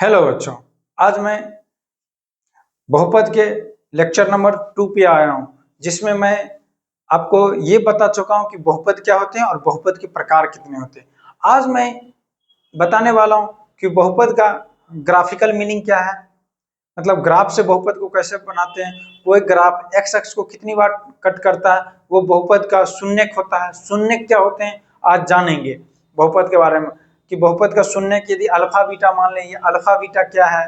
Hello बच्चों, आज मैं बहुपद के लेक्चर नंबर 2 पे आया हूँ, जिसमें मैं आपको ये बता चुका हूँ कि बहुपद क्या होते हैं और बहुपद के प्रकार कितने होते हैं। आज मैं बताने वाला हूँ कि बहुपद का ग्राफिकल मीनिंग क्या है, मतलब ग्राफ से बहुपद को कैसे बनाते हैं। वो एक ग्राफ एक्स अक्ष को कितनी बार कट करता है, वो बहुपद का शून्यक होता है। शून्यक क्या होते हैं आज जानेंगे बहुपद के बारे में, कि बहुपद का शून्यक यदि अल्फा बीटा मान लें, अल्फा बीटा क्या है,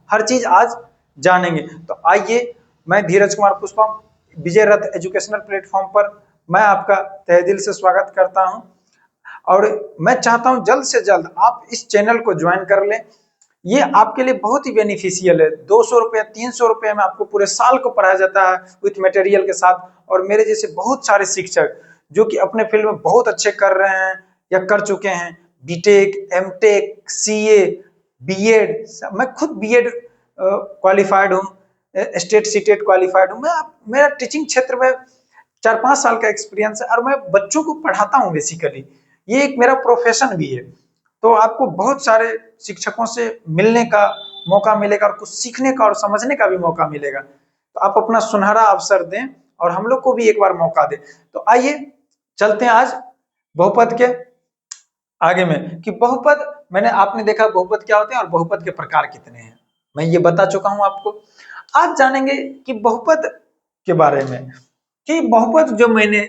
हर चीज आज जानेंगे। तो आइए, मैं धीरज कुमार पुष्पम, विजय रथ एजुकेशनल प्लेटफॉर्म पर मैं आपका तहे दिल से स्वागत करता हूं, और मैं चाहता हूं जल्द से जल्द आप इस चैनल को ज्वाइन कर लें। ये आपके लिए बहुत ही बेनिफिशियल है। 200 रुपये 300 रुपये में आपको पूरे साल को पढ़ाया जाता है विथ मटेरियल के साथ। और मेरे जैसे बहुत सारे शिक्षक जो कि अपने फील्ड में बहुत अच्छे कर रहे हैं या कर चुके हैं, बीटेक, एमटेक, सीए, बीएड, मैं खुद बीएड क्वालिफाइड हूँ, स्टेट सीटेट क्वालिफाइड हूँ। मेरा टीचिंग क्षेत्र में 4-5 साल का एक्सपीरियंस है और मैं बच्चों को पढ़ाता हूँ। बेसिकली ये एक मेरा प्रोफेशन भी है। तो आपको बहुत सारे शिक्षकों से मिलने का मौका मिलेगा और कुछ सीखने का और समझने का भी मौका मिलेगा। तो आप अपना सुनहरा अवसर दें और हम लोग को भी एक बार मौका दें। तो आइए चलते हैं आज बहुपद के आगे में, कि बहुपद आपने देखा बहुपद क्या होते हैं और बहुपद के प्रकार कितने हैं, मैं ये बता चुका हूं आपको। आज जानेंगे कि बहुपद के बारे में, कि बहुपद जो मैंने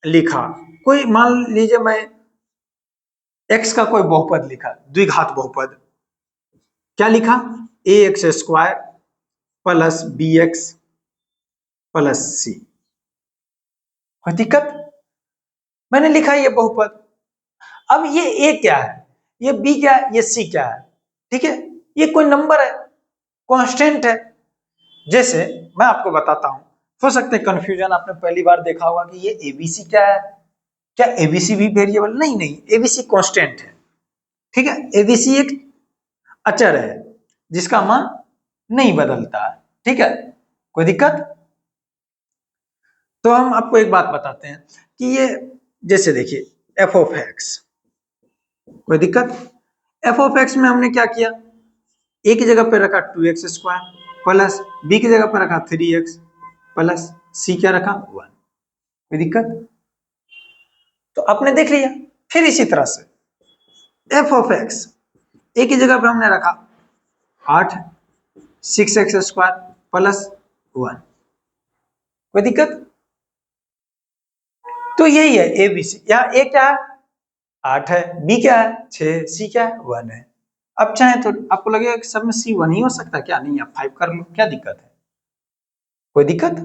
लिखा, कोई मान लीजिए मैं एक्स का कोई बहुपद लिखा, द्विघात बहुपद, क्या लिखा, a x square plus b x plus c. कोई दिक्कत? मैंने लिखा ये बहुपद। अब ये ए क्या है, ये बी क्या है, ये सी क्या है, ठीक है, ये कोई नंबर है, कांस्टेंट है। जैसे मैं आपको बताता हूं, हो सकता है कंफ्यूजन, आपने पहली बार देखा होगा कि ये एबीसी क्या है, क्या एबीसी भी वेरिएबल? नहीं नहीं, एबीसी कांस्टेंट है, ठीक है। एबीसी एक अचर है जिसका मान नहीं बदलता है, ठीक है। कोई दिक्कत? तो हम आपको एक बात बताते हैं कि ये, जैसे देखिए एफ ऑफ एक्स, कोई दिक्कत? एफ ऑफ एक्स में हमने क्या किया, ए की जगह पे रखा 2x स्क्वायर प्लस बी की जगह पे रखा 3x प्लस सी क्या रखा 1। कोई दिक्कत? तो आपने देख लिया। फिर इसी तरह से एफ ऑफ एक्स, ए की जगह पे हमने रखा 8 6x स्क्वायर प्लस 1। कोई दिक्कत? तो यही है ए बी सी। यहाँ ए क्या है, 8 है, बी क्या है 6, सी क्या है 1 है। अब चाहे तो आपको लगेगा कि सब में सी 1 ही हो सकता है, क्या नहीं, आप 5 कर लो, क्या दिक्कत है? कोई दिक्कत?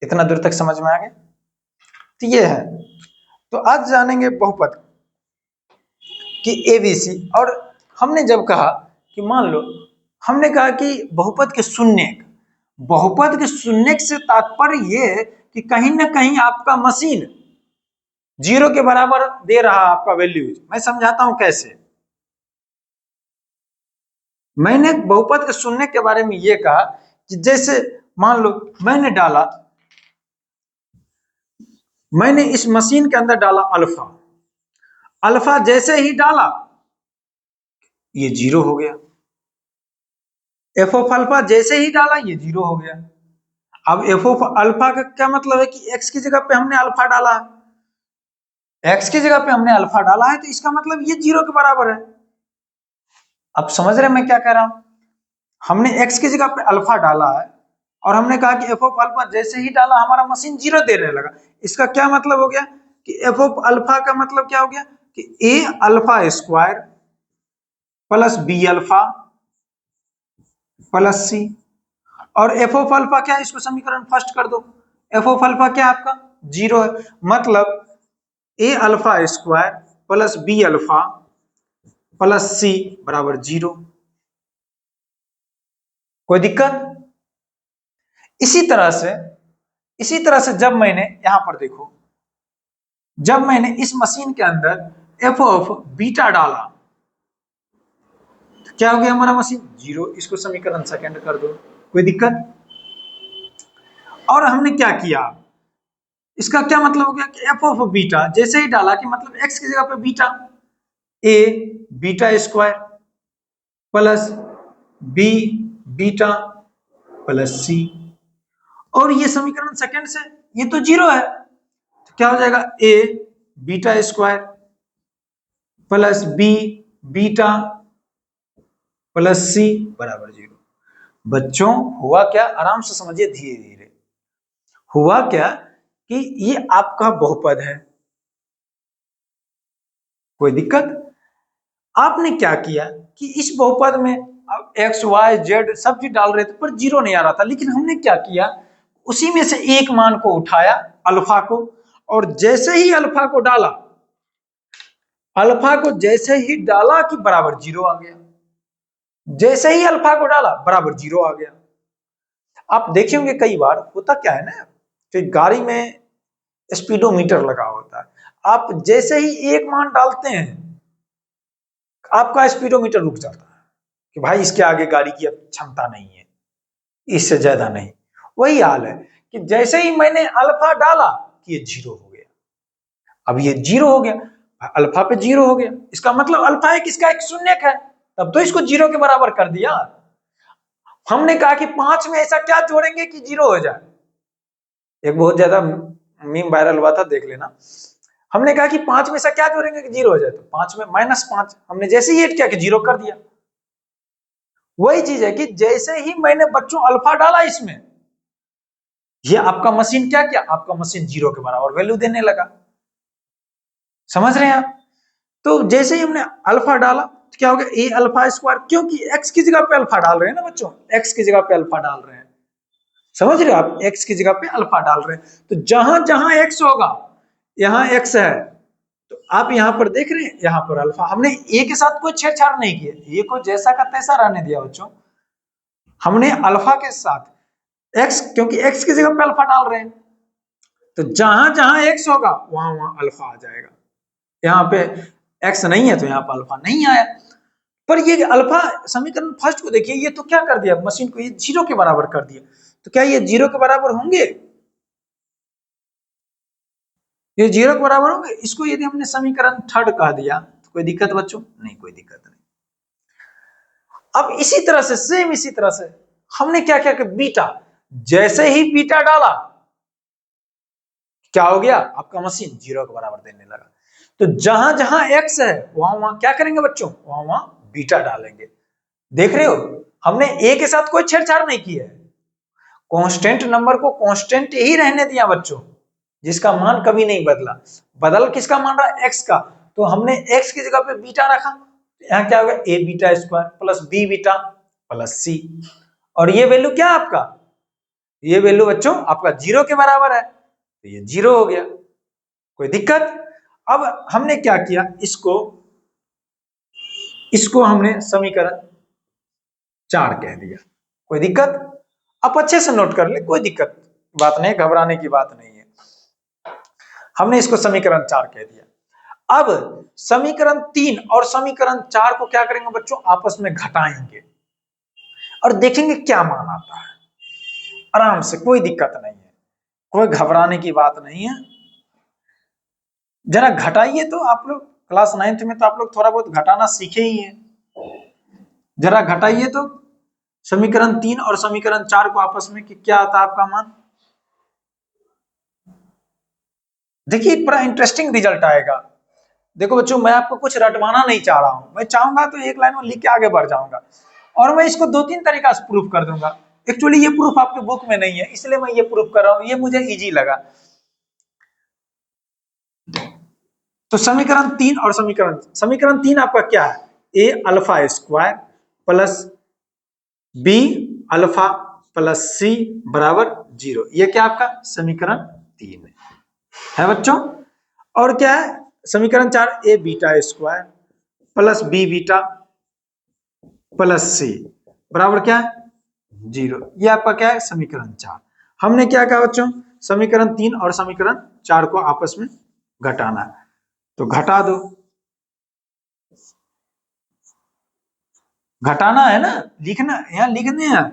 इतना दूर तक समझ में आ गया? तो ये है। तो आज जानेंगे बहुपद कि एबीसी। और हमने जब कहा कि मान लो, हमने कहा कि बहुपद के शून्यक, बहुपद के शून्यक से तात्पर्य ये कि कहीं ना कहीं आपका मशीन 0 के बराबर दे रहा आपका वैल्यूज। मैं समझाता हूं कैसे। मैंने बहुपद के शून्यक के बारे में ये कहा कि जैसे मान लो मैंने डाला, मैंने इस मशीन के अंदर डाला अल्फा, अल्फा जैसे ही डाला ये 0 हो गया। एफ ऑफ अल्फा जैसे ही डाला ये 0 हो गया। अब एफ ऑफ अल्फा का क्या मतलब है कि एक्स की जगह पे हमने अल्फा डाला है, एक्स की जगह पे हमने अल्फा डाला है, तो इसका मतलब ये 0 के बराबर है। अब समझ रहे हैं मैं क्या कह रहा हूं? हमने एक्स की जगह पे अल्फा डाला है और हमने कहा कि एफ ऑफ अल्फा जैसे ही डाला हमारा मशीन 0 देने लगा। इसका क्या मतलब हो गया कि एफ ऑफ अल्फा का मतलब क्या हो गया कि a alpha square plus b alpha plus c. और एफ ऑफ अल्फा क्या है, इसको समीकरण फर्स्ट कर दो। एफ ऑफ अल्फा क्या आपका 0 है, मतलब a alpha square plus b alpha plus c बराबर 0। कोई दिक्कत? इसी तरह से जब मैंने यहां पर देखो, जब मैंने इस मशीन के अंदर एफ ऑफ बीटा डाला तो क्या हो गया हमारा मशीन 0। इसको समीकरण सेकंड कर दो। कोई दिक्कत? और हमने क्या किया, इसका क्या मतलब हो गया कि एफ ऑफ बीटा जैसे ही डाला कि मतलब एक्स की जगह पे beta, a beta square plus b beta plus c, और ये समीकरण सेकंड से ये तो जीरो है, तो क्या हो जाएगा a beta square plus b beta plus c बराबर जीरो। बच्चों हुआ क्या, आराम से समझिए धीरे धीरे। हुआ क्या कि ये आपका बहुपद है, कोई दिक्कत? आपने क्या किया कि इस बहुपद में अब एक्स वाई जेड सब चीज डाल रहे थे पर जीरो नहीं आ रहा था, लेकिन हमने क्या किया उसी में से एक मान को उठाया अल्फा को, और जैसे ही अल्फा को डाला, अल्फा को जैसे ही डाला कि बराबर जीरो आ गया, जैसे ही अल्फा को डाला बराबर जीरो आ गया। आप देखे होंगे कई बार होता क्या है ना कि गाड़ी में स्पीडोमीटर लगा होता है, आप जैसे ही एक मान डालते हैं आपका स्पीडोमीटर रुक जाता है कि भाई इसके आगे गाड़ी की अब क्षमता नहीं है, इससे ज्यादा नहीं। वही हाल है कि जैसे ही मैंने अल्फा डाला कि ये जीरो हो गया, अब ये जीरो हो गया, अल्फा पे जीरो हो गया, इसका मतलब अल्फा एक इसका एक शून्यक है, तब तो इसको जीरो के बराबर कर दिया। हमने कहा कि 5 में ऐसा क्या जोड़ेंगे कि जीरो हो जाए, एक बहुत ज्यादा मीम वायरल हुआ था, देख लेना। हमने कहा कि 5 में ऐसा क्या जोड़ेंगे कि जीरो हो जाए, तो 5 में -5, हमने जैसे ही ऐड किया कि जीरो कर दिया। वही चीज है कि जैसे ही मैंने बच्चों अल्फा डाला इसमें, ये आपका मशीन क्या किया, आपका मशीन जीरो के बराबर वैल्यू देने लगा। समझ रहे हैं आप? तो जैसे ही हमने अल्फा डाला तो क्या हो गया ए अल्फा स्क्वायर, क्योंकि एक्स की जगह पे अल्फा डाल रहे हैं ना बच्चों, एक्स की जगह पे अल्फा डाल रहे हैं, समझ रहे हो आप, एक्स की जगह पे अल्फा डाल रहे हैं, तो जहां जहां एक्स होगा यहां एक्स है, तो आप यहां पर देख रहे हैं यहां पर अल्फा, हमने ए के साथ कोई छेड़छाड़ नहीं किया, ए को जैसा का तैसा रहने दिया बच्चों। हमने अल्फा के साथ एक्स, क्योंकि एक्स की जगह पे अल्फा डाल रहे हैं, तो जहां जहां एक्स होगा वहां वहां अल्फा आ जाएगा। यहाँ पे एक्स नहीं है तो यहाँ पर अल्फा नहीं आया, पर ये अल्फा समीकरण फर्स्ट को देखिए, ये तो क्या कर दिया मशीन को, ये जीरो के बराबर कर दिया, तो क्या ये जीरो के बराबर होंगे, ये जीरो के बराबर होंगे? इसको यदि हमने समीकरण थर्ड कह दिया तो कोई दिक्कत बच्चों? नहीं, कोई दिक्कत नहीं। अब इसी तरह से सेम इसी तरह से हमने क्या क्या कि बीटा, जैसे ही बीटा डाला क्या हो गया, आपका मशीन जीरो के बराबर देने लगा। तो जहां जहां एक्स है वहां वहां क्या करेंगे बच्चों, वहां वहां बीटा डालेंगे। देख रहे हो, हमने ए के साथ कोई छेड़छाड़ नहीं की है, कांस्टेंट नंबर को कांस्टेंट ही रहने दिया बच्चों, जिसका मान कभी नहीं बदला। बदल किसका मान रहा है, एक्स का, तो हमने एक्स की जगह पे बीटा रखा, यहाँ क्या होगा a beta square plus b beta plus c, और ये वैल्यू क्या है आपका, ये वैल्यू बच्चों आपका जीरो के बराबर है, तो ये जीरो हो गया, कोई दिक्कत? अब हमने क्या किया, इसको इसको हमने समीकरण 4 कह दिया, कोई दिक्कत? आप अच्छे से नोट कर ले, कोई दिक्कत बात नहीं, घबराने की बात नहीं है। हमने इसको समीकरण 4 कह दिया। अब समीकरण 3 और समीकरण 4 को क्या करेंगे बच्चों, आपस में घटाएंगे और देखेंगे क्या मान आता है, आराम से, कोई दिक्कत नहीं है, कोई घबराने की बात नहीं है। जरा घटाइए तो, आप लोग क्लास 9th में तो आप लोग थोड़ा बहुत घटाना सीखे ही हैं, जरा घटाइए तो समीकरण 3 और समीकरण 4 को आपस में कि क्या आता है आपका मान। देखिए बड़ा इंटरेस्टिंग रिजल्ट आएगा। देखो बच्चों, मैं आपको कुछ रटवाना नहीं चाह रहा हूं, मैं चाहूंगा तो एक लाइन में लिख के आगे बढ़ जाऊंगा, और मैं इसको 2-3 तरीका से प्रूफ कर दूंगा। एक्चुअली ये प्रूफ आपके बुक में नहीं है, इसलिए मैं ये प्रूफ कर रहा हूं, ये मुझे इजी लगा। तो समीकरण 3 और समीकरण 3 आपका क्या है, a alpha square plus b alpha plus c बराबर जीरो, ये क्या आपका समीकरण 3 है बच्चों। और क्या है समीकरण 4, a beta square plus b beta plus c बराबर क्या है जीरो, ये आपका क्या है समीकरण 4। हमने क्या कहा बच्चों, समीकरण 3 और समीकरण 4 को आपस में घटाना है, तो घटा दो, घटाना है ना, लिखना यहाँ लिखने हैं,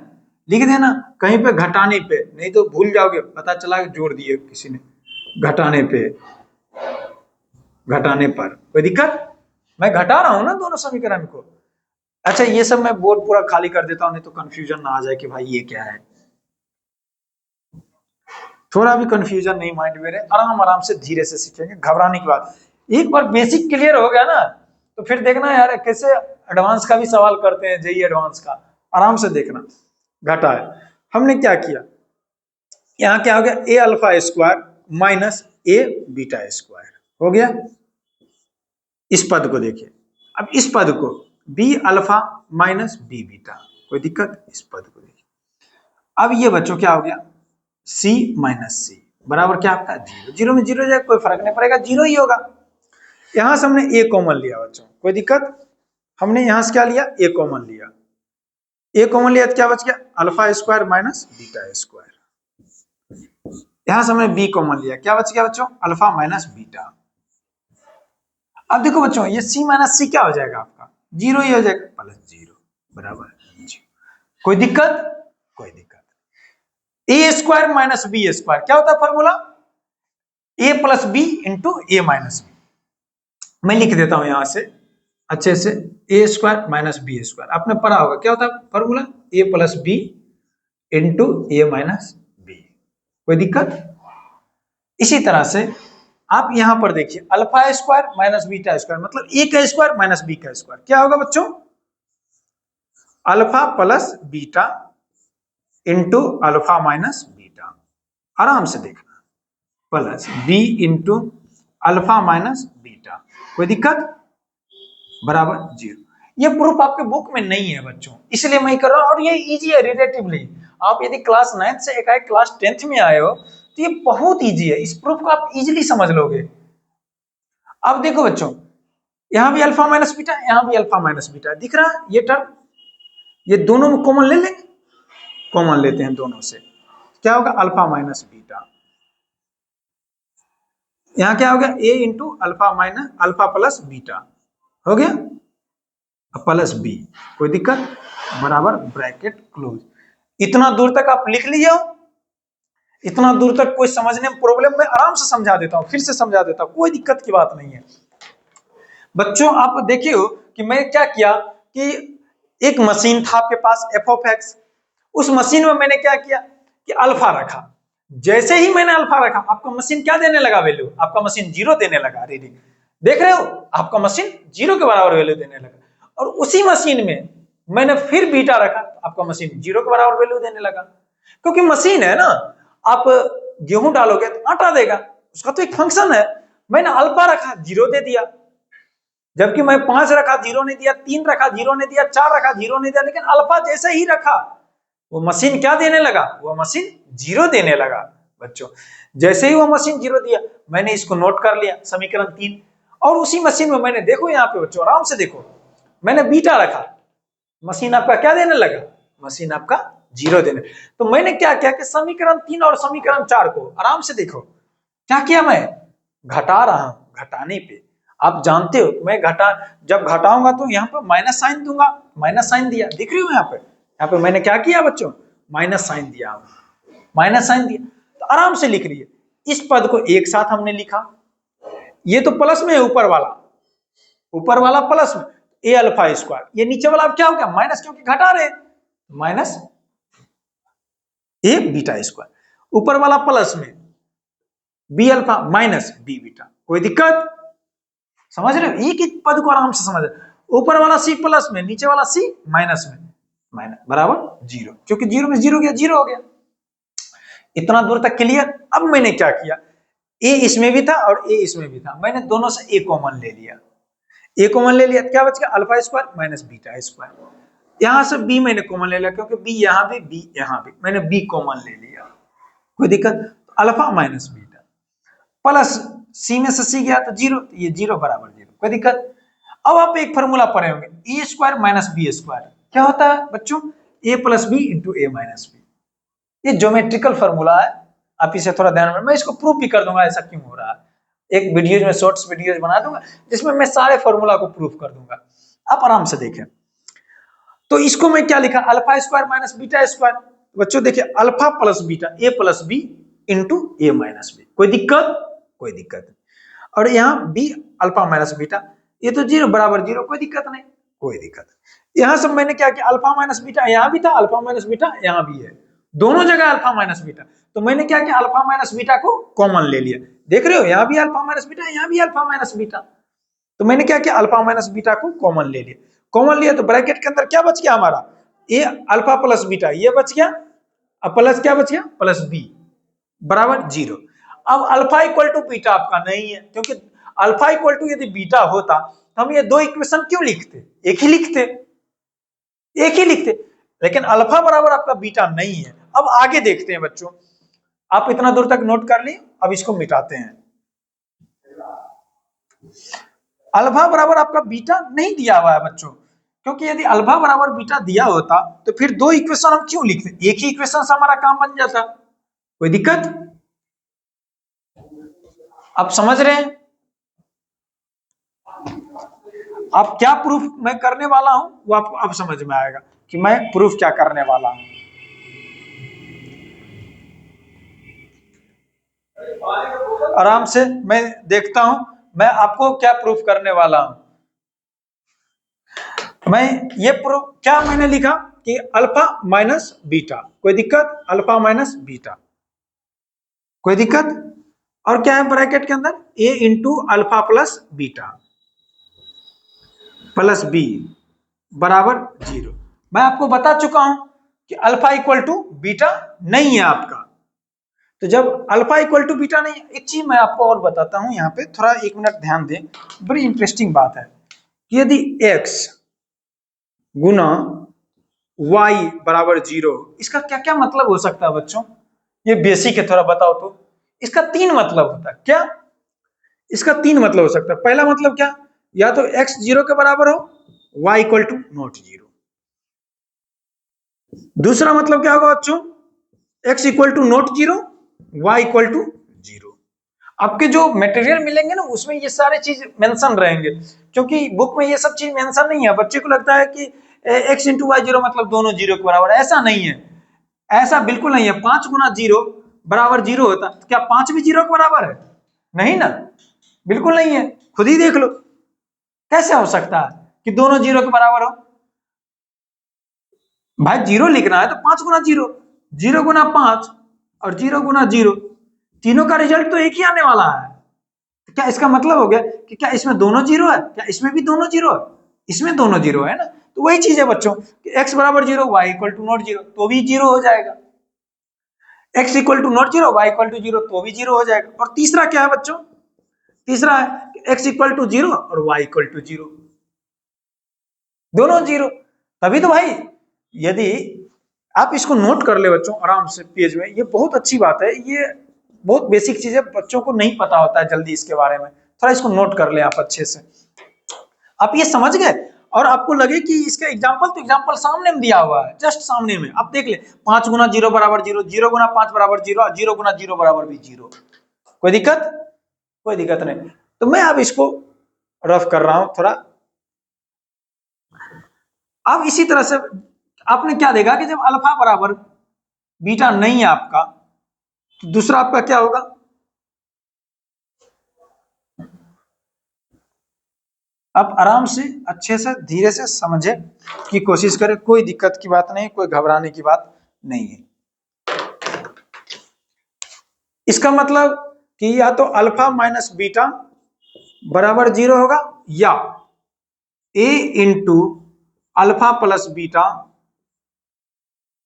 लिख देना कहीं पे घटाने पे, नहीं तो भूल जाओगे, पता चला जोड़ दिए किसी ने घटाने पे, घटाने पर, कोई दिक्कत? मैं घटा रहा हूं ना दोनों समीकरण को, अच्छा ये सब मैं बोर्ड पूरा खाली कर देता हूँ, नहीं तो कंफ्यूजन ना आ जाए कि भाई ये क्या है। थोड़ा भी कंफ्यूजन नहीं माइंड में रहे, आराम आराम से धीरे से सीखेंगे, घबराने की बात। एक बार बेसिक क्लियर हो गया ना तो फिर देखना यार कैसे एडवांस का भी सवाल करते हैं, जेई एडवांस का, आराम से देखना। घटा है, हमने क्या किया, यहाँ क्या हो गया, ए अल्फा स्क्वायर माइनस ए बीटा स्क्वायर हो गया। इस पद को देखिए, अब इस पद को b alpha minus b beta, कोई दिक्कत, इस पद को देखिए। अब ये बच्चों क्या हो गया, सी माइनस सी बराबर क्या आपका जीरो, जीरो में जीरो जाए कोई फर्क नहीं पड़ेगा, जीरो ही होगा। यहां से हमने ए कॉमन लिया बच्चों, कोई दिक्कत, हमने यहां से क्या लिया, ए कॉमन लिया, ए कॉमन लिया तो क्या बच गया, alpha square minus beta square. यहां से हमने बी कॉमन लिया, क्या बच गया बच्चों, अल्फा माइनस बीटा। अब देखो बच्चों ये सी माइनस सी क्या हो जाएगा आपका, जीरो ही हो जाएगा, प्लस जीरो बराबर जीरो, कोई दिक्कत, कोई दिक्कत। ए स्क्वायर माइनस बी स्क्वायर क्या होता है formula, A plus b into a minus B. मैं लिख देता हूं यहां से अच्छे से, ए स्क्वायर माइनस बी स्क्वायर आपने पढ़ा होगा, क्या होता है formula, A plus b into a minus b, कोई दिक्कत। इसी तरह से आप यहां पर देखिए, alpha square minus beta square मतलब ए का स्क्वायर माइनस बी का स्क्वायर, क्या होगा बच्चों, alpha plus beta into alpha minus beta, आराम से देखना, plus b into alpha minus beta, कोई दिक्कत, बराबर जीरो। ये प्रूफ आपके बुक में नहीं है बच्चों, इसलिए मैं कर रहा हूं, और ये इजी है रिलेटिवली। आप यदि क्लास 9th से एकाएक क्लास 10th में आए हो तो ये बहुत इजी है, इस प्रूफ को आप इजीली समझ लोगे। अब देखो बच्चों, यहां भी अल्फा माइनस बीटा, यहां भी अल्फा माइनस बीटा दिख रहा है, ये टर्म, ये दोनों में कॉमन ले लेंगे, कॉमन लेते हैं दोनों से, क्या होगा, अल्फा माइनस बीटा। यहां क्या हो गया, a into alpha minus alpha plus beta हो गया, प्लस बी, कोई दिक्कत, बराबर ब्रैकेट क्लोज। इतना दूर तक आप लिख लीजिए, इतना दूर तक कोई समझने में प्रॉब्लम, मैं आराम से समझा देता हूं, फिर से समझा देता हूं, कोई दिक्कत की बात नहीं है। बच्चों आप देखिए कि मैं क्या किया, कि एक मशीन था आपके पास एफ ऑफ एक्स, उस मशीन में मैंने क्या किया कि अल्फा रखा, जैसे ही मैंने अल्फा रखा आपका मशीन क्या देने लगा वैल्यू, आपका मशीन जीरो देने लगा, रीडिंग देख रहे हो, आपका मशीन जीरो के बराबर वैल्यू देने लगा। और उसी मशीन में मैंने फिर बीटा रखा तो आपका मशीन जीरो के बराबर वैल्यू देने लगा, क्योंकि मशीन है ना, आप गेहूं डालोगे तो आटा देगा, उसका तो एक फंक्शन है। मैंने अल्फा रखा जीरो दे दिया, जबकि मैं 5 रखा जीरो नहीं दिया, 3 रखा जीरो नहीं दिया, 4 रखा जीरो नहीं दिया, लेकिन अल्फा जैसे ही रखा वो मशीन क्या देने लगा, वो मशीन जीरो देने लगा बच्चों। जैसे ही वो मशीन जीरो दिया मैंने इसको नोट कर लिया, समीकरण 3। और उसी मशीन में मैंने देखो यहाँ पे बच्चों आराम से देखो, मैंने बीटा रखा, मशीन आपका क्या देने लगा, मशीन आपका जीरो देने। तो मैंने क्या किया कि समीकरण 3 और समीकरण 4 को आराम से देखो, क्या किया, मैं घटा रहा हूं, घटाने पे आप जानते हो मैं जब घटाऊंगा तो यहाँ पे माइनस साइन दूंगा, माइनस साइन दिया, दिख रही हूँ यहाँ पे मैंने क्या किया बच्चों, माइनस साइन दिया, माइनस साइन दिया, तो आराम से लिख लिए। इस पद को एक साथ हमने लिखा, ये तो प्लस में है, ऊपर वाला प्लस में, ए अल्फा स्क्वायर, ये नीचे वाला क्या हो गया माइनस, क्योंकि घटा रहे, माइनस ए बीटा स्क्वायर, ऊपर वाला प्लस में b alpha minus b beta, कोई दिक्कत, समझ रहे हो, एक एक पद को आराम से समझ रहे, ऊपर वाला सी प्लस में, नीचे वाला सी माइनस में, माइनस बराबर जीरो, क्योंकि जीरो में जीरो गया, जीरो हो गया। इतना दूर तक क्लियर। अब मैंने क्या किया, ए इसमें भी था और ए इसमें भी था, मैंने दोनों से ए कॉमन ले लिया, ए कॉमन ले लिया, क्या बच गया, alpha square minus beta square. यहां से बी मैंने कॉमन ले लिया, क्योंकि बी यहां भी बी यहां भी, मैंने बी कॉमन ले लिया, कोई दिक्कत, अल्फा माइनस बीटा प्लस सी में से सी गया तो जीरो, ये जीरो बराबर जीरो, कोई दिक्कत। अब आप एक फॉर्मूला पढ़े होंगे, ए स्क्वायर माइनस बी स्क्वायर क्या होता है बच्चों, ए plus b into a minus B, ये ज्योमेट्रिकल फॉर्मूला है, आप इसे थोड़ा ध्यान में, मैं इसको प्रूफ भी कर दूंगा ऐसा क्यों हो रहा है, एक वीडियो में शॉर्ट्स वीडियोज बना दूंगा जिसमें मैं सारे फॉर्मूला को प्रूफ कर दूंगा, आप आराम से देखें। तो इसको मैं क्या लिखा, alpha square minus beta square, बच्चों देखिए alpha plus beta a plus b into a minus b, कोई दिक्कत, कोई दिक्कत नहीं। और यहाँ बी अल्फा माइनस बीटा, ये तो जीरो बराबर जीरो, कोई दिक्कत नहीं, कोई दिक्कत। यहां सब मैंने क्या किया, अल्फा माइनस बीटा यहां भी था, अल्फा माइनस बीटा यहां भी है, दोनों जगह अल्फा माइनस बीटा। तो मैंने क्या किया, अल्फा माइनस बीटा को कॉमन ले लिया। देख रहे हो, यहां भी अल्फा माइनस बीटा, यहां भी अल्फा माइनस बीटा। तो मैंने क्या किया, अल्फा माइनस बीटा को कॉमन ले लिया। कॉमन लिया तो ब्रैकेट के अंदर क्या बच गया हमारा, ए अल्फा प्लस बीटा, ये बच गया। अब प्लस क्या बच गया, प्लस बी बराबर 0। अब अल्फा इक्वल टू बीटा आपका नहीं है, क्योंकि अल्फा इक्वल टू यदि बीटा होता तो हम ये दो इक्वेशन क्यों लिखते, एक ही लिखते, एक ही लिखते। लेकिन अल्फा बराबर आपका बीटा नहीं है। अब आगे देखते हैं बच्चों, आप इतना दूर तक नोट कर लिए, अब इसको मिटाते हैं। अल्फा बराबर आपका बीटा नहीं दिया हुआ है बच्चों, क्योंकि यदि अल्फा बराबर बीटा दिया होता तो फिर दो इक्वेशन हम क्यों लिखते, एक ही इक्वेशन से हमारा काम बन जाता। कोई दिक्कत, आप समझ रहे हैं। आप क्या प्रूफ मैं करने वाला हूं वो आपको अब समझ में आएगा कि मैं प्रूफ क्या करने वाला हूं। आराम से मैं देखता हूं मैं आपको क्या प्रूफ करने वाला हूं। मैं ये प्रूफ क्या मैंने लिखा कि अल्फा माइनस बीटा, कोई दिक्कत, अल्फा माइनस बीटा, कोई दिक्कत। और क्या है ब्रैकेट के अंदर, a into alpha plus beta plus b बराबर 0। मैं आपको बता चुका हूं कि अल्फा इक्वल टू बीटा नहीं है आपका। तो जब अल्फा इक्वल टू बीटा नहीं, एक चीज मैं आपको और बताता हूं, यहां पे थोड़ा 1 मिनट ध्यान दें, बड़ी इंटरेस्टिंग बात है। यदि x गुना y बराबर 0, इसका क्या क्या मतलब हो सकता है बच्चों, ये बेसिक है, थोड़ा बताओ तो। इसका 3 मतलब होता है, क्या, इसका 3 मतलब हो सकता है। पहला मतलब क्या, या तो x 0 के बराबर हो, y इक्वल टू नॉट 0। दूसरा मतलब क्या होगा बच्चों, x equal to not 0, y equal to 0। आपके जो मटेरियल मिलेंगे ना उसमें ये सारे चीज मेंशन रहेंगे, क्योंकि बुक में ये सब चीज मेंशन नहीं है। बच्चे को लगता है कि x इंटू वाई 0 मतलब दोनों 0 के बराबर, ऐसा नहीं है, ऐसा बिल्कुल नहीं है। 5 गुना 0 बराबर 0 होता, तो क्या 5 भी 0 के बराबर है, नहीं ना, बिल्कुल नहीं है। खुद ही देख लो कैसे हो सकता है कि दोनों 0 के बराबर हो। भाई 0 लिखना है तो 5 गुना 0, 0 गुना 5 और 0 गुना 0, तीनों का रिजल्ट तो एक ही आने वाला है। तो क्या इसका मतलब हो गया कि क्या इसमें दोनों 0 है, क्या इसमें भी दोनों 0 है, इसमें दोनों 0 है ना। तो वही चीज है बच्चों कि x बराबर 0, y इक्वल टू नॉट 0 तो भी 0 हो जाएगा, x equal to not 0, y equal to 0 तो भी 0 हो जाएगा। और तीसरा क्या है बच्चों, तीसरा है x इक्वल टू 0 और y इक्वल टू 0, दोनों 0। तभी तो भाई, यदि आप इसको नोट कर ले बच्चों आराम से पेज में, ये बहुत अच्छी बात है, ये बहुत बेसिक चीज है, बच्चों को नहीं पता होता है जल्दी इसके बारे में। थोड़ा इसको नोट कर ले आप अच्छे से, आप ये समझ गए। और आपको लगे कि इसका एग्जाम्पल, तो एग्जाम्पल सामने में दिया हुआ है, जस्ट सामने में आप देख ले, 5 गुना 0 बराबर 0, 0 गुना 5 बराबर 0, 0 गुना 0 बराबर भी 0। कोई दिक्कत, कोई दिक्कत नहीं। तो मैं अब इसको रफ कर रहा हूं थोड़ा। अब इसी तरह से आपने क्या देखा कि जब अल्फा बराबर बीटा नहीं है आपका, तो दूसरा आपका क्या होगा, आप आराम से अच्छे से धीरे से समझे की कोशिश करें, कोई दिक्कत की बात नहीं, कोई घबराने की बात नहीं है। इसका मतलब कि या तो अल्फा माइनस बीटा बराबर 0 होगा, या a into alpha plus beta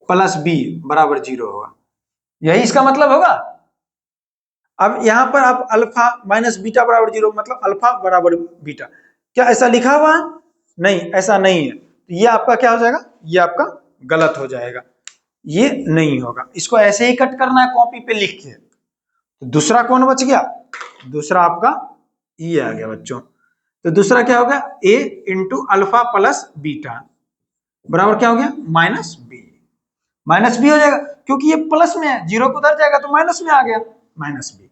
plus b बराबर 0 होगा, यही इसका मतलब होगा। अब यहां पर आप अल्फा माइनस बीटा बराबर 0 मतलब अल्फा बराबर बीटा, क्या ऐसा लिखा हुआ है, नहीं ऐसा नहीं है। तो ये आपका क्या हो जाएगा, ये आपका गलत हो जाएगा, ये नहीं होगा। इसको ऐसे ही कट करना है कॉपी पे लिख के। तो दूसरा कौन बच गया, दूसरा आपका ये आ गया बच्चों। तो दूसरा क्या हो गया, a into alpha plus beta बराबर क्या हो गया, माइनस बी। माइनस बी हो जाएगा क्योंकि ये प्लस में है, 0 को उधर जाएगा तो माइनस में आ गया, माइनस बी।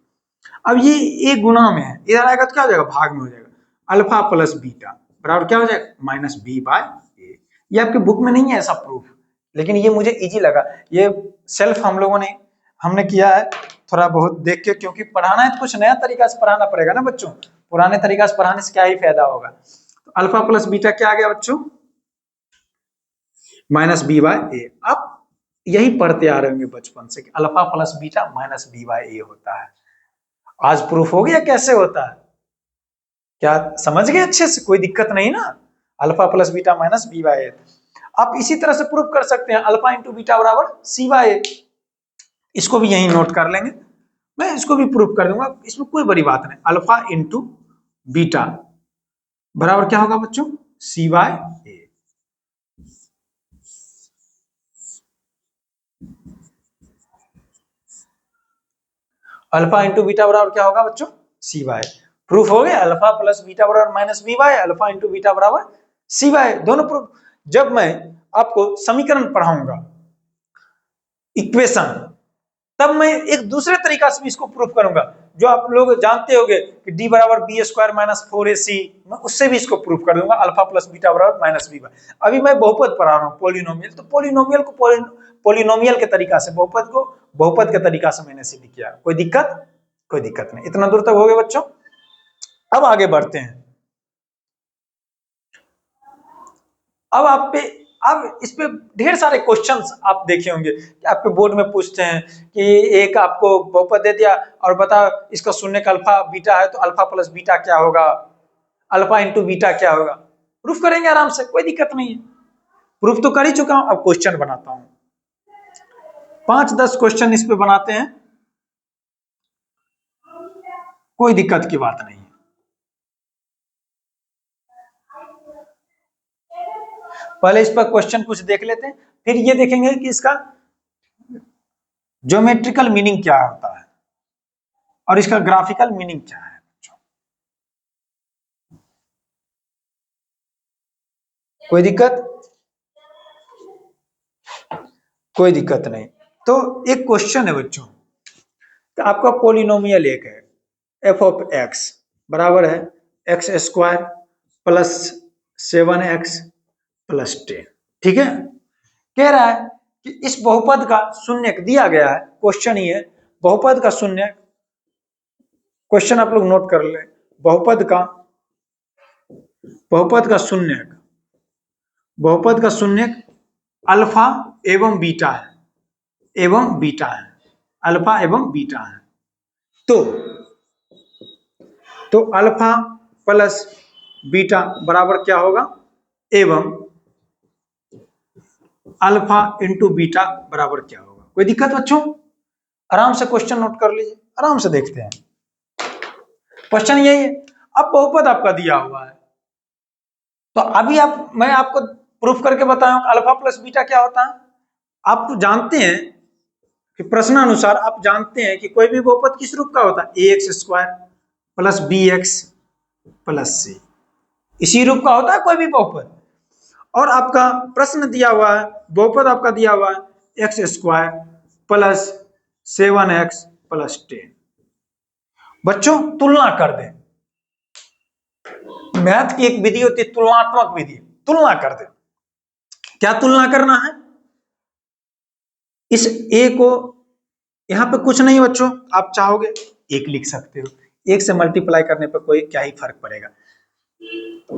अब ये a गुना में है, इधर आएगा तो क्या हो जाएगा, भाग में हो जाएगा। अल्फा प्लस बीटा बराबर क्या हो जाएगा, माइनस बी बाय ए। ये आपके बुक में नहीं है ऐसा प्रूफ, लेकिन ये मुझे इजी लगा, ये सेल्फ हम लोगों ने हमने किया है थोड़ा बहुत देख के, क्योंकि पढ़ाना है तो कुछ नया तरीका से पढ़ाना पड़ेगा ना बच्चों, पुराने तरीका से पढ़ाने से क्या ही फायदा होगा। तो अल्फा प्लस बीटा क्या आ गया बच्चों, माइनस बी बाय ए। आप यही पढ़ते आ रहे होंगे बचपन से कि alpha plus beta minus b by a होता है। आज प्रूफ हो गया कैसे होता है, क्या समझ गए अच्छे से, कोई दिक्कत नहीं ना। Alpha plus beta minus b by a. आप इसी तरह से प्रूफ कर सकते हैं अल्फा इंटू बीटा बराबर सी बाय ए। इसको भी यही नोट कर लेंगे, मैं इसको भी प्रूफ कर दूंगा, इसमें कोई बड़ी बात नहीं। अल्फा इंटू बीटा बराबर क्या होगा बच्चों, c by a. Alpha into beta बराबर क्या होगा बच्चों, सी बाय। प्रूफ हो गया अल्फा प्लस बीटा बराबर minus b by, alpha into beta बराबर सी बाय, दोनों प्रूफ। जब मैं आपको समीकरण पढ़ाऊंगा, इक्वेशन, तब मैं एक दूसरे तरीका से भी इसको प्रूफ करूंगा, जो आप लोग जानते होंगे कि डी बराबर बी स्क्वायर माइनस 4ac, मैं उससे भी इसको प्रूफ कर दूंगा अल्फा प्लस बीटा बराबर माइनस बी बाय। अभी मैं बहुपद पढ़ा रहा हूँ, पॉलिनोमियल, तो पॉलिनोमियल को पॉलिनोमियल के तरीका से, बहुपद को बहुपद के तरीका से मैंने सिद्ध किया। कोई दिक्कत, कोई दिक्कत नहीं। इतना दूर तक हो गए बच्चों। अब आगे बढ़ते हैं। अब आप पे, अब इस पे ढेर सारे क्वेश्चंस आप देखे होंगे कि आपके बोर्ड में पूछते हैं कि एक आपको बहुपद दे दिया और बताओ इसका शून्य का अल्फा बीटा है तो अल्फा प्लस बीटा क्या होगा, अल्फा इंटू बीटा क्या होगा। प्रूफ करेंगे आराम से, कोई दिक्कत नहीं है। प्रूफ तो कर ही चुका हूं, अब क्वेश्चन बनाता हूं। 5-10 क्वेश्चन इस पे बनाते हैं, कोई दिक्कत की बात नहीं है। पहले इस पर क्वेश्चन कुछ देख लेते हैं, फिर ये देखेंगे कि इसका ज्योमेट्रिकल मीनिंग क्या होता है और इसका ग्राफिकल मीनिंग क्या है। कोई दिक्कत, कोई दिक्कत नहीं। तो एक क्वेश्चन है बच्चों, तो आपका पॉलिनोमियल एक है, एफ ऑफ एक्स बराबर है x square plus 7x plus 10। ठीक है, कह रहा है कि इस बहुपद का शून्यक दिया गया है, क्वेश्चन ही है बहुपद का शून्यक। क्वेश्चन आप लोग नोट कर ले, बहुपद का शून्यक, बहुपद का शून्यक अल्फा एवं बीटा है, एवं बीटा है, अल्फा एवं बीटा है। तो अल्फा प्लस बीटा बराबर क्या होगा, एवं अल्फा इंटू बीटा बराबर क्या होगा। कोई दिक्कत बच्चों, आराम से क्वेश्चन नोट कर लीजिए, आराम से देखते हैं। क्वेश्चन यही है, अब बहुपद आपका दिया हुआ है, तो अभी मैं आपको प्रूफ करके बताऊं अल्फा प्लस बीटा क्या होता है। आप जानते हैं कि प्रश्नानुसार आप जानते हैं कि कोई भी बहुपद किस रूप का होता है, ax square plus bx plus c, इसी रूप का होता है कोई भी बहुपद। और आपका प्रश्न दिया हुआ है, बहुपद आपका दिया हुआ है x square plus 7x plus 10। बच्चों तुलना कर दें, मैथ की एक विधि होती है तुलनात्मक विधि, तुलना कर दें। क्या तुलना करना है, इस a को, यहां पे कुछ नहीं बच्चों, आप चाहोगे 1 लिख सकते हो, 1 से मल्टीप्लाई करने पर कोई क्या ही फर्क पड़ेगा।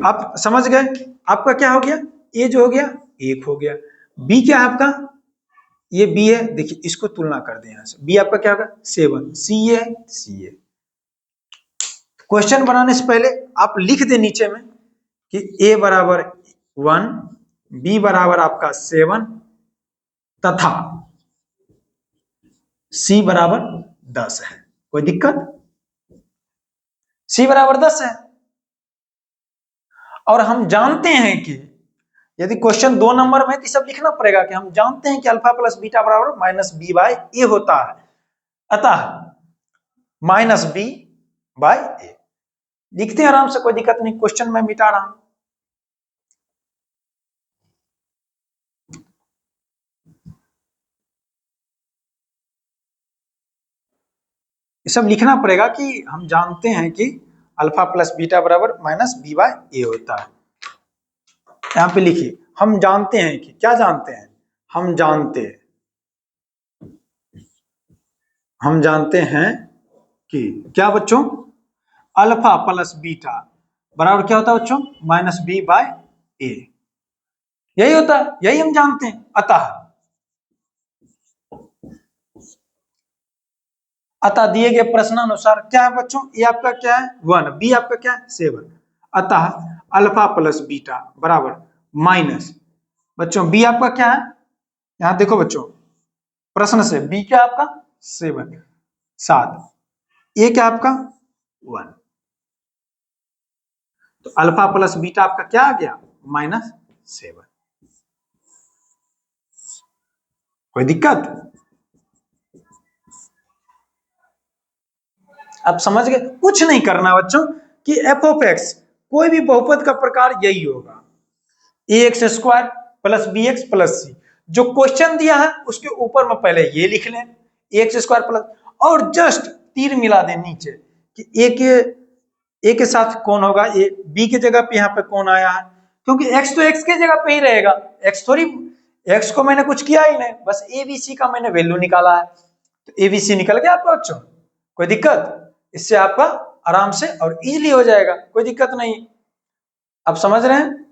आप समझ गए, आपका क्या हो गया, a जो हो गया 1 हो गया, b क्या है आपका, ये b है, देखिए इसको तुलना कर दें यहां से, b आपका क्या होगा 7, c है। क्वेश्चन बनाने से पहले आप लिख दे नीचे में कि a बराबर 1, b बराबर आपका 7 तथा c बराबर 10 है। कोई दिक्कत, c बराबर 10 है। और हम जानते हैं कि यदि क्वेश्चन 2 नंबर में, तो सब लिखना पड़ेगा कि हम जानते हैं कि अल्फा प्लस बीटा बराबर माइनस बी बाय ए होता है, अतः माइनस बी बाय ए लिखते हैं आराम से, कोई दिक्कत नहीं। क्वेश्चन मैं मिटा रहा हूं, ये सब लिखना पड़ेगा कि हम जानते हैं कि अल्फा प्लस बीटा बराबर माइनस बी बाय ए होता है। यहां पे लिखिए हम जानते हैं कि, क्या जानते हैं, हम जानते हैं कि क्या बच्चों, अल्फा प्लस बीटा बराबर क्या होता है बच्चों, माइनस बी बाय ए। यही होता है, यही हम जानते हैं। अतः दिए गए प्रश्नानुसार क्या है बच्चों, ए आपका क्या है 1, बी आपका क्या है 7। अतः अल्फा प्लस बीटा बराबर माइनस, बच्चों बी आपका क्या है, यहां देखो बच्चों प्रश्न से, बी क्या आपका 7, ए क्या आपका 1, तो अल्फा प्लस बीटा आपका क्या आ गया -7। कोई दिक्कत? आप समझ गए? कुछ नहीं करना बच्चों कि एफ ऑफ एक्स कोई भी बहुपद का प्रकार यही होगा, a x square plus b x plus c. जो क्वेश्चन दिया है उसके ऊपर में पहले ये लिख लें ए एक्स स्क्वायर प्लस, और जस्ट तीर मिला दें नीचे कि ए के साथ कौन होगा, ए बी की जगह पे यहाँ पे कौन आया है, क्योंकि एक्स तो एक्स की जगह पे ही रहेगा, एक्स थोड़ी, एक्स को मैंने कुछ किया ही नहीं, बस ए बी सी का मैंने वैल्यू निकाला है, तो ए बी सी निकल गया आपका बच्चों। कोई दिक्कत? इससे आपका आराम से और इजीली हो जाएगा, कोई दिक्कत नहीं। आप समझ रहे हैं?